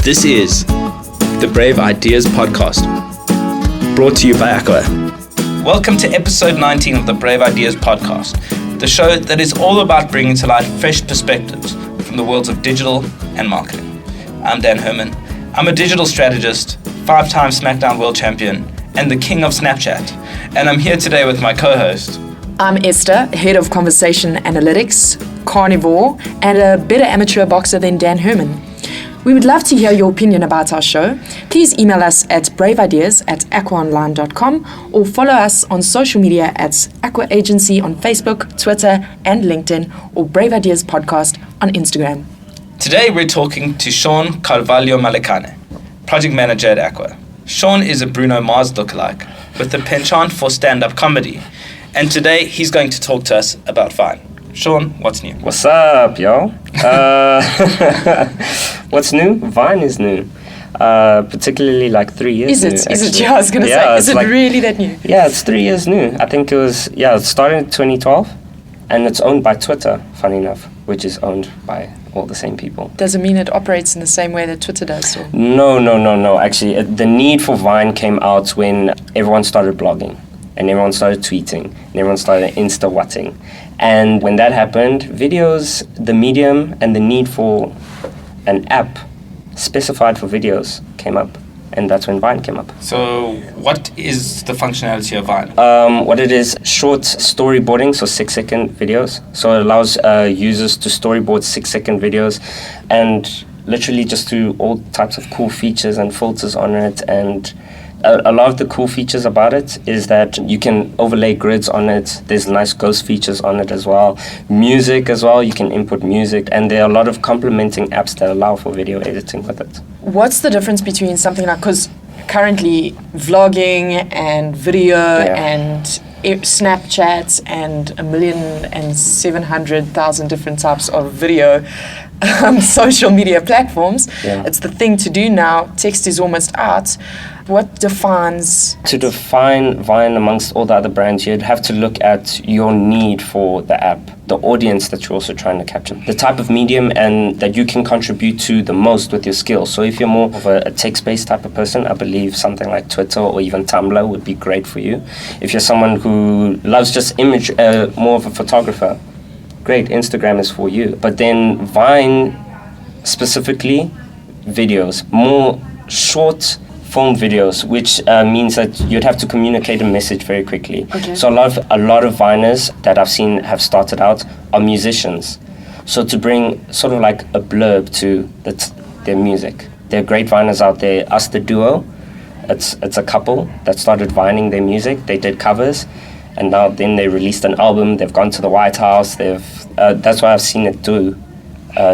This is the Brave Ideas Podcast, brought to you by Aqua. Welcome to episode 19 of the Brave Ideas Podcast, the show that is all about bringing to light fresh perspectives from the worlds of digital and marketing. I'm Dan Herman. I'm a digital strategist, 5-time SmackDown World Champion, and the king of Snapchat. And I'm here today with my co-host. I'm Esther, head of conversation analytics, carnivore, and a better amateur boxer than Dan Herman. We would love to hear your opinion about our show. Please email us at braveideas@aquaonline.com or follow us on social media at Aqua Agency on Facebook, Twitter, and LinkedIn, or Brave Ideas Podcast on Instagram. Today we're talking to Shaun Carvalho Malekane, project manager at Aqua. Shaun is a Bruno Mars lookalike with a penchant for stand-up comedy, and today he's going to talk to us about Vine. Shaun, what's new? What's up, y'all? What's new? Vine is new. Particularly like 3 years new. Is it? Yeah, I was going to say, is it like, really that new? Yeah, it's 3 years new. I think it started in 2012, and it's owned by Twitter, funny enough, which is owned by all the same people. Does it mean it operates in the same way that Twitter does? Or? No. Actually, the need for Vine came out when everyone started blogging, and everyone started tweeting, and everyone started Insta-watting. And when that happened, videos, the medium, and the need for an app specified for videos came up. And that's when Vine came up. So what is the functionality of Vine? What it is, short storyboarding, so 6-second videos. So it allows users to storyboard 6-second videos and literally just do all types of cool features and filters on it. And a lot of the cool features about it is that you can overlay grids on it. There's nice ghost features on it as well. Music as well, you can input music. And there are a lot of complementing apps that allow for video editing with it. What's the difference between something like, because currently vlogging and video and Snapchat and 1,700,000 different types of video social media platforms, it's the thing to do now. Text is almost out. What defines... To define Vine amongst all the other brands, you'd have to look at your need for the app, the audience that you're also trying to capture, the type of medium and that you can contribute to the most with your skills. So if you're more of a text-based type of person, I believe something like Twitter or even Tumblr would be great for you. If you're someone who loves just image, more of a photographer, great, Instagram is for you. But then Vine, specifically, videos, more short film videos, which means that you'd have to communicate a message very quickly. Okay. So a lot of Viners that I've seen have started out are musicians. So to bring sort of like a blurb to their music. There are great Viners out there. Us, the duo, it's a couple that started vining their music. They did covers, and now then they released an album. They've gone to the White House. That's why I've seen it do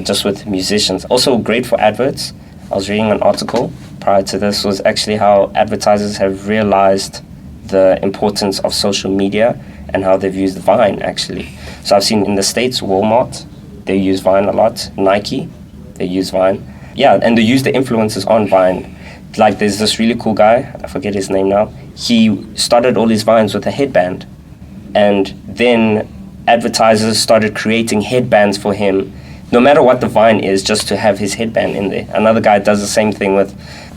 just with musicians. Also great for adverts. I was reading an article prior to this was actually how advertisers have realized the importance of social media and how they've used Vine actually. So I've seen in the States, Walmart, they use Vine a lot. Nike, they use Vine. Yeah, and they use the influencers on Vine. Like there's this really cool guy, I forget his name now. He started all his Vines with a headband. And then advertisers started creating headbands for him, no matter what the Vine is, just to have his headband in there. Another guy does the same thing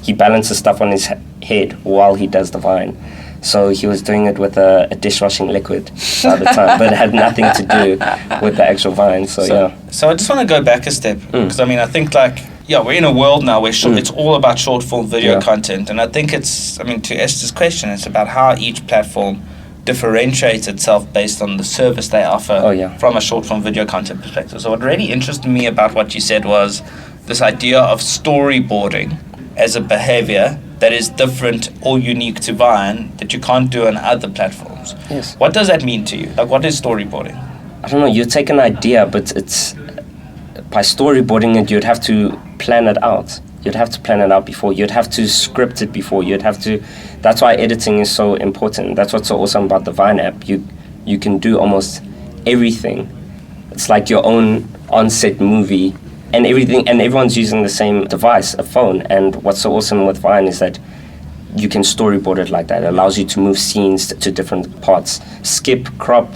he balances stuff on his head while he does the Vine. So he was doing it with a dishwashing liquid the other time, but it had nothing to do with the actual Vine, so yeah. So I just want to go back a step, because I think we're in a world now where it's all about short form video content, and I think to Esther's question, it's about how each platform differentiates itself based on the service they offer from a short form video content perspective. So what really interested me about what you said was this idea of storyboarding as a behavior that is different or unique to Vine that you can't do on other platforms. Yes. What does that mean to you? Like, what is storyboarding? I don't know, you take an idea, but it's by storyboarding it, you'd have to plan it out. You'd have to plan it out before. You'd have to script it before. That's why editing is so important. That's what's so awesome about the Vine app. You can do almost everything. It's like your own on-set movie and everything, and everyone's using the same device, a phone. And what's so awesome with Vine is that you can storyboard it like that. It allows you to move scenes to different parts, skip, crop,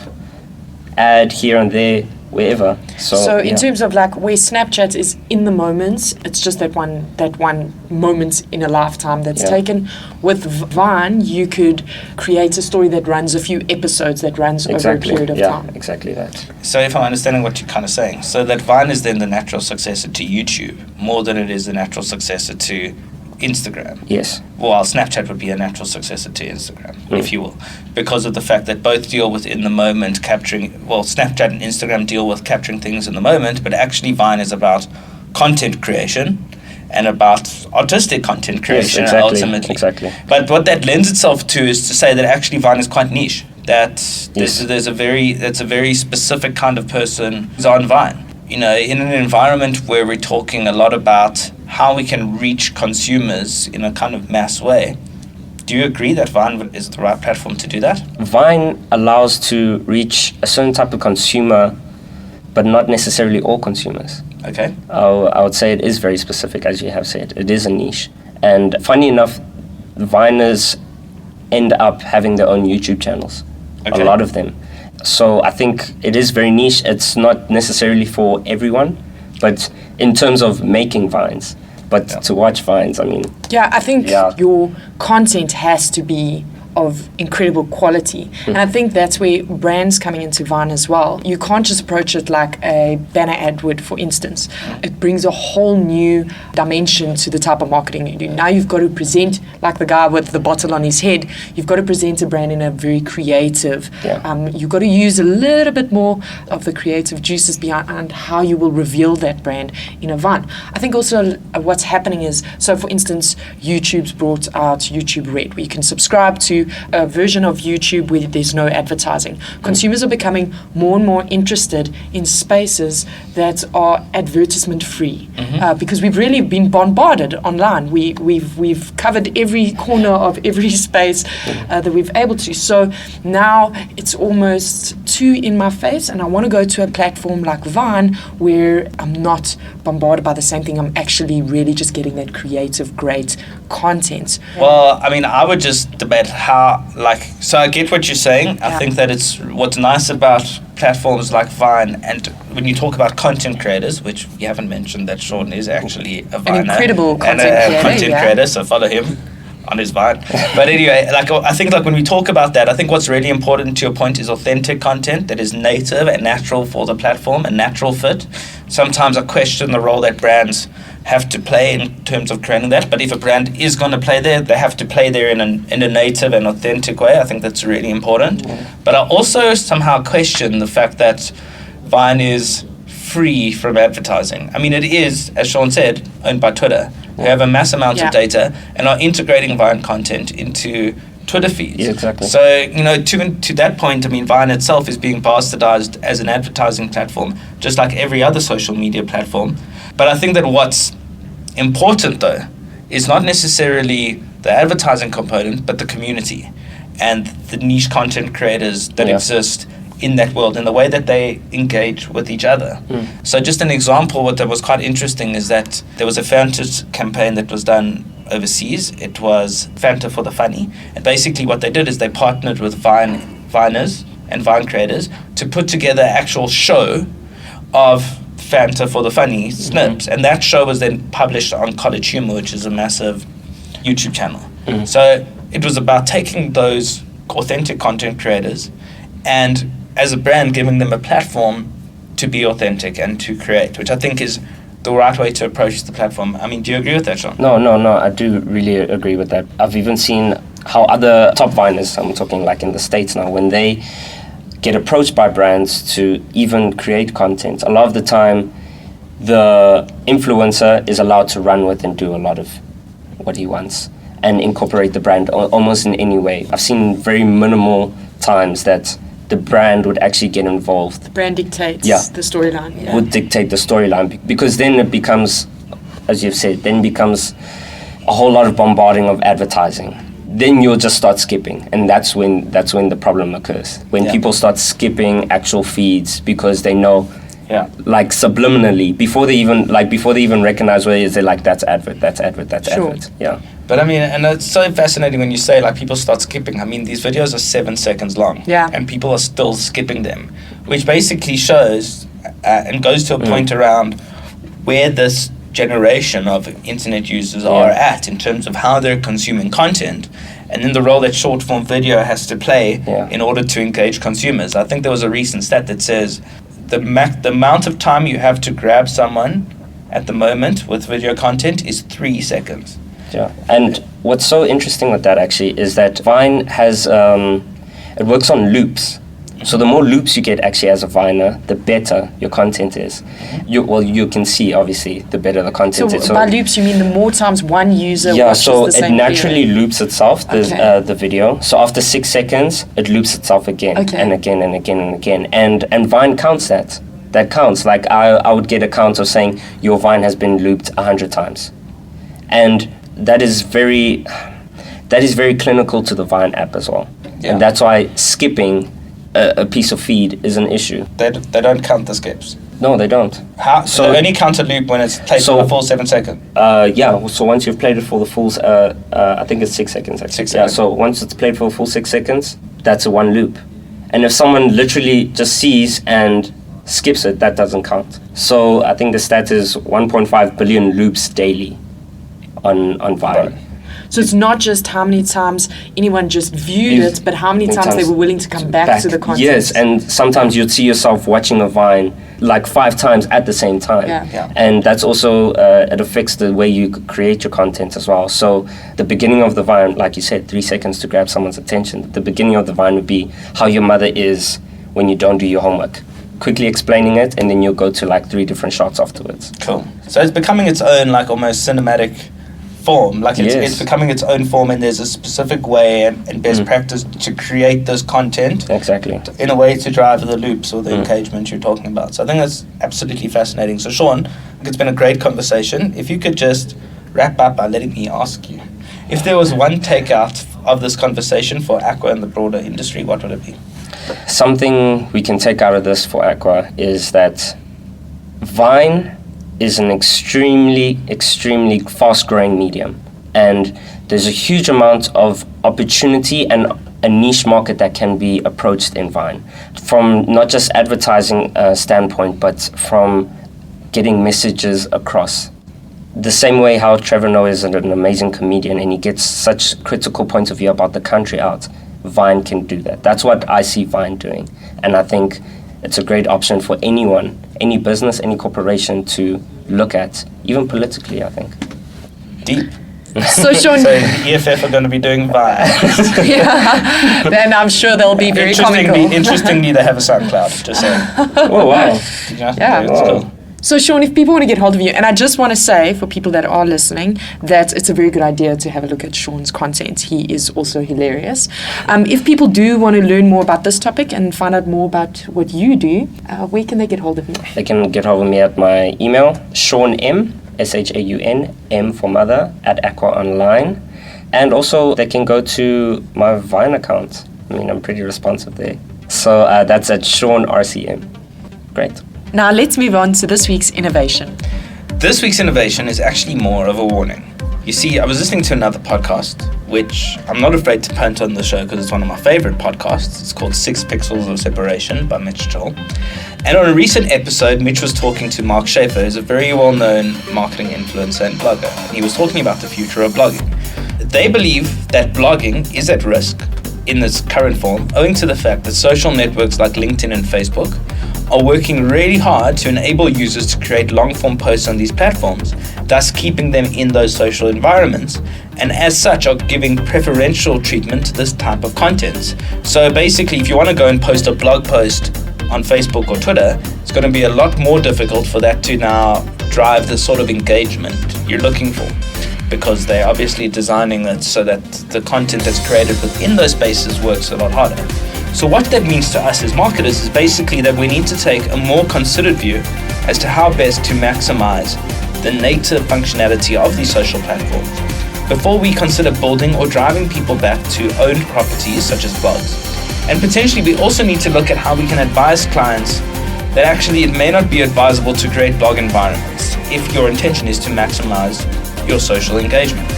add here and there. wherever. So in terms of like where Snapchat is in the moment, it's just that one moment in a lifetime that's taken. With Vine, you could create a story that runs a few episodes, that runs over a period of time. Exactly that. So if I'm understanding what you're kind of saying, so that Vine is then the natural successor to YouTube more than it is the natural successor to Instagram. Yes. Well, Snapchat would be a natural successor to Instagram, if you will, because of the fact that both deal with in the moment capturing, well, Snapchat and Instagram deal with capturing things in the moment, but actually Vine is about content creation and about artistic content creation ultimately. Exactly. But what that lends itself to is to say that actually Vine is quite niche. That there's a very specific kind of person who's on Vine. You know, in an environment where we're talking a lot about how we can reach consumers in a kind of mass way, do you agree that Vine is the right platform to do that? Vine allows to reach a certain type of consumer, but not necessarily all consumers. Okay. I would say it is very specific, as you have said. It is a niche. And funny enough, Viners end up having their own YouTube channels. Okay. A lot of them. So I think it is very niche. It's not necessarily for everyone, but in terms of making Vines, but to watch Vines, I mean... Yeah, I think your content has to be of incredible quality. And I think that's where brands coming into Vine as well. You can't just approach it like a banner ad would, for instance. It brings a whole new dimension to the type of marketing you do. Now you've got to present, like the guy with the bottle on his head, you've got to present a brand in a very creative. You've got to use a little bit more of the creative juices behind how you will reveal that brand in a Vine. I think also what's happening is, so for instance, YouTube's brought out YouTube Red, where you can subscribe to a version of YouTube where there's no advertising. Consumers are becoming more and more interested in spaces that are advertisement free, because we've really been bombarded online. We've covered every corner of every space that we've able to. So now it's almost too in my face, and I want to go to a platform like Vine where I'm not bombarded by the same thing. I'm actually really just getting that creative, great content. Well, I mean, I would just debate so I get what you're saying. I think that it's what's nice about platforms like Vine, and when you talk about content creators, which you haven't mentioned that Shaun is actually a Viner, an incredible content creator, so follow him on his Vine. But anyway, I think when we talk about that, I think what's really important to your point is authentic content that is native and natural for the platform, a natural fit. Sometimes I question the role that brands have to play in terms of creating that, but if a brand is going to play there, they have to play there in a native and authentic way. I think that's really important. But I also somehow question the fact that Vine is free from advertising. I mean, it is, as Shaun said, owned by Twitter, who have a mass amount of data and are integrating Vine content into Twitter feeds. Yeah, exactly. So, you know, to that point, I mean, Vine itself is being bastardized as an advertising platform, just like every other social media platform. But I think that what's important, though, is not necessarily the advertising component, but the community and the niche content creators that exist in that world and the way that they engage with each other. So just an example, what that was quite interesting is that there was a Fanta campaign that was done overseas. It was Fanta for the Funny. And basically what they did is they partnered with Viners and Vine creators to put together an actual show of Fanta for the Funny snips. And that show was then published on College Humor, which is a massive YouTube channel. So it was about taking those authentic content creators and as a brand giving them a platform to be authentic and to create, which I think is the right way to approach the platform. I mean, do you agree with that, Shaun? No, I do really agree with that. I've even seen how other top Viners, I'm talking like in the States now, when they get approached by brands to even create content, a lot of the time the influencer is allowed to run with and do a lot of what he wants and incorporate the brand almost in any way. I've seen very minimal times that the brand would actually get involved. The brand dictates the storyline. Yeah. Would dictate the storyline, because then it becomes, as you've said, a whole lot of bombarding of advertising. Then you'll just start skipping, and that's when the problem occurs. When people start skipping actual feeds because they know, like subliminally, before they even recognize what it is, they're like, that's advert. Yeah. But I mean, and it's so fascinating when you say like people start skipping. I mean, these videos are 7 seconds long, and people are still skipping them, which basically shows and goes to a point around where this generation of internet users are at in terms of how they're consuming content, and then the role that short form video has to play in order to engage consumers. I think there was a recent stat that says the amount of time you have to grab someone at the moment with video content is 3 seconds. Yeah, and what's so interesting with that actually is that Vine has, it works on loops. So the more loops you get actually as a Viner, the better your content is. You can see obviously the better the content is. So by loops you mean the more times one user watches so the same it naturally video. loops itself, the video. So after 6 seconds, it loops itself again and again and again and again. And Vine counts that. That counts. Like I would get a count of saying your Vine has been looped 100 times. And that is very clinical to the Vine app as well. Yeah. And that's why skipping a piece of feed is an issue. They don't count the skips. No, they don't. How? So they only count a loop when it's played for the full 7 seconds? So once you've played it for the full, I think it's 6 seconds actually. 6 seconds. Yeah, so once it's played for the full 6 seconds, that's a one loop. And if someone literally just sees and skips it, that doesn't count. So I think the stat is 1.5 billion loops daily on Vine. Right. So it's not just how many times anyone just viewed it, but how many times they were willing to come back to the content. Yes, and sometimes you'd see yourself watching a Vine like 5 times at the same time. Yeah. And that's also, it affects the way you create your content as well. So the beginning of the Vine, like you said, 3 seconds to grab someone's attention. The beginning of the Vine would be how your mother is when you don't do your homework. Quickly explaining it, and then you'll go to like 3 different shots afterwards. Cool. So it's becoming its own like almost cinematic form, like it's becoming its own form, and there's a specific way and best practice to create this content in a way to drive the loops or the engagement you're talking about. So I think that's absolutely fascinating. So Shaun, it's been a great conversation. If you could just wrap up by letting me ask you, if there was one takeout of this conversation for Aqua and the broader industry, what would it be? Something we can take out of this for Aqua is that Vine is an extremely fast-growing medium, and there's a huge amount of opportunity and a niche market that can be approached in Vine, from not just advertising standpoint, but from getting messages across. The same way how Trevor Noah is an amazing comedian and he gets such critical points of view about the country out, Vine can do that. That's what I see Vine doing, and I think it's a great option for anyone, any business, any corporation to look at, even politically, I think. Deep. So Shaun, so EFF are going to be doing Vine. Then I'm sure they'll be very comical. Interestingly, they have a SoundCloud, just saying. Oh, wow. That's cool. So Shaun, if people want to get hold of you, and I just want to say for people that are listening that it's a very good idea to have a look at Shaun's content. He is also hilarious. If people do want to learn more about this topic and find out more about what you do, where can they get hold of you? They can get hold of me at my email, Shaun M, SHAUN, M for mother, at Aqua Online. And also they can go to my Vine account. I mean, I'm pretty responsive there. So that's at Shaun RCM. Great. Now let's move on to this week's innovation. This week's innovation is actually more of a warning. You see, I was listening to another podcast, which I'm not afraid to punt on the show because it's one of my favorite podcasts. It's called 6 Pixels of Separation by Mcgeer. And on a recent episode, Mitch was talking to Mark Schaefer, who's a very well-known marketing influencer and blogger. He was talking about the future of blogging. They believe that blogging is at risk in this current form, owing to the fact that social networks like LinkedIn and Facebook are working really hard to enable users to create long-form posts on these platforms, thus keeping them in those social environments, and as such are giving preferential treatment to this type of content. So basically, if you want to go and post a blog post on Facebook or Twitter, it's going to be a lot more difficult for that to now drive the sort of engagement you're looking for, because they're obviously designing it so that the content that's created within those spaces works a lot harder. So what that means to us as marketers is basically that we need to take a more considered view as to how best to maximize the native functionality of these social platforms before we consider building or driving people back to owned properties such as blogs. And potentially we also need to look at how we can advise clients that actually it may not be advisable to create blog environments if your intention is to maximize your social engagement.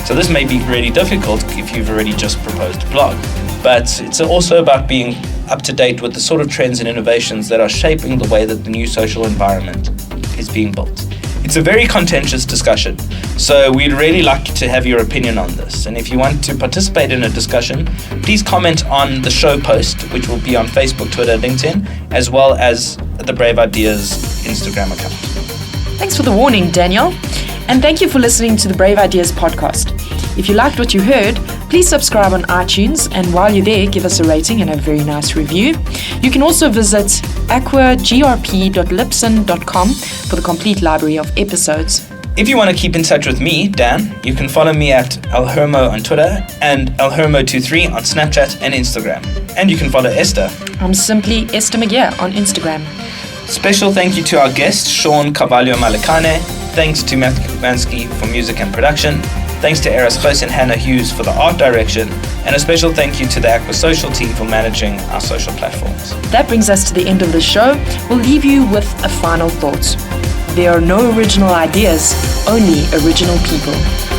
So this may be really difficult if you've already just proposed a blog, but it's also about being up to date with the sort of trends and innovations that are shaping the way that the new social environment is being built. It's a very contentious discussion, so we'd really like to have your opinion on this. And if you want to participate in a discussion, please comment on the show post, which will be on Facebook, Twitter, LinkedIn, as well as the Brave Ideas Instagram account. Thanks for the warning, Daniel. And thank you for listening to the Brave Ideas podcast. If you liked what you heard, please subscribe on iTunes, and while you're there, give us a rating and a very nice review. You can also visit aquagrp.libsyn.com for the complete library of episodes. If you want to keep in touch with me, Dan, you can follow me at elhermo on Twitter and elhermo23 on Snapchat and Instagram. And you can follow Esther. I'm simply Esther Mcgeer on Instagram. Special thank you to our guest, Shaun Carvalho Malekane. Thanks to Matthew Klawansky for music and production. Thanks to Eris Ghost and Hannah Hughes for the art direction. And a special thank you to the Aqua Social team for managing our social platforms. That brings us to the end of the show. We'll leave you with a final thought. There are no original ideas, only original people.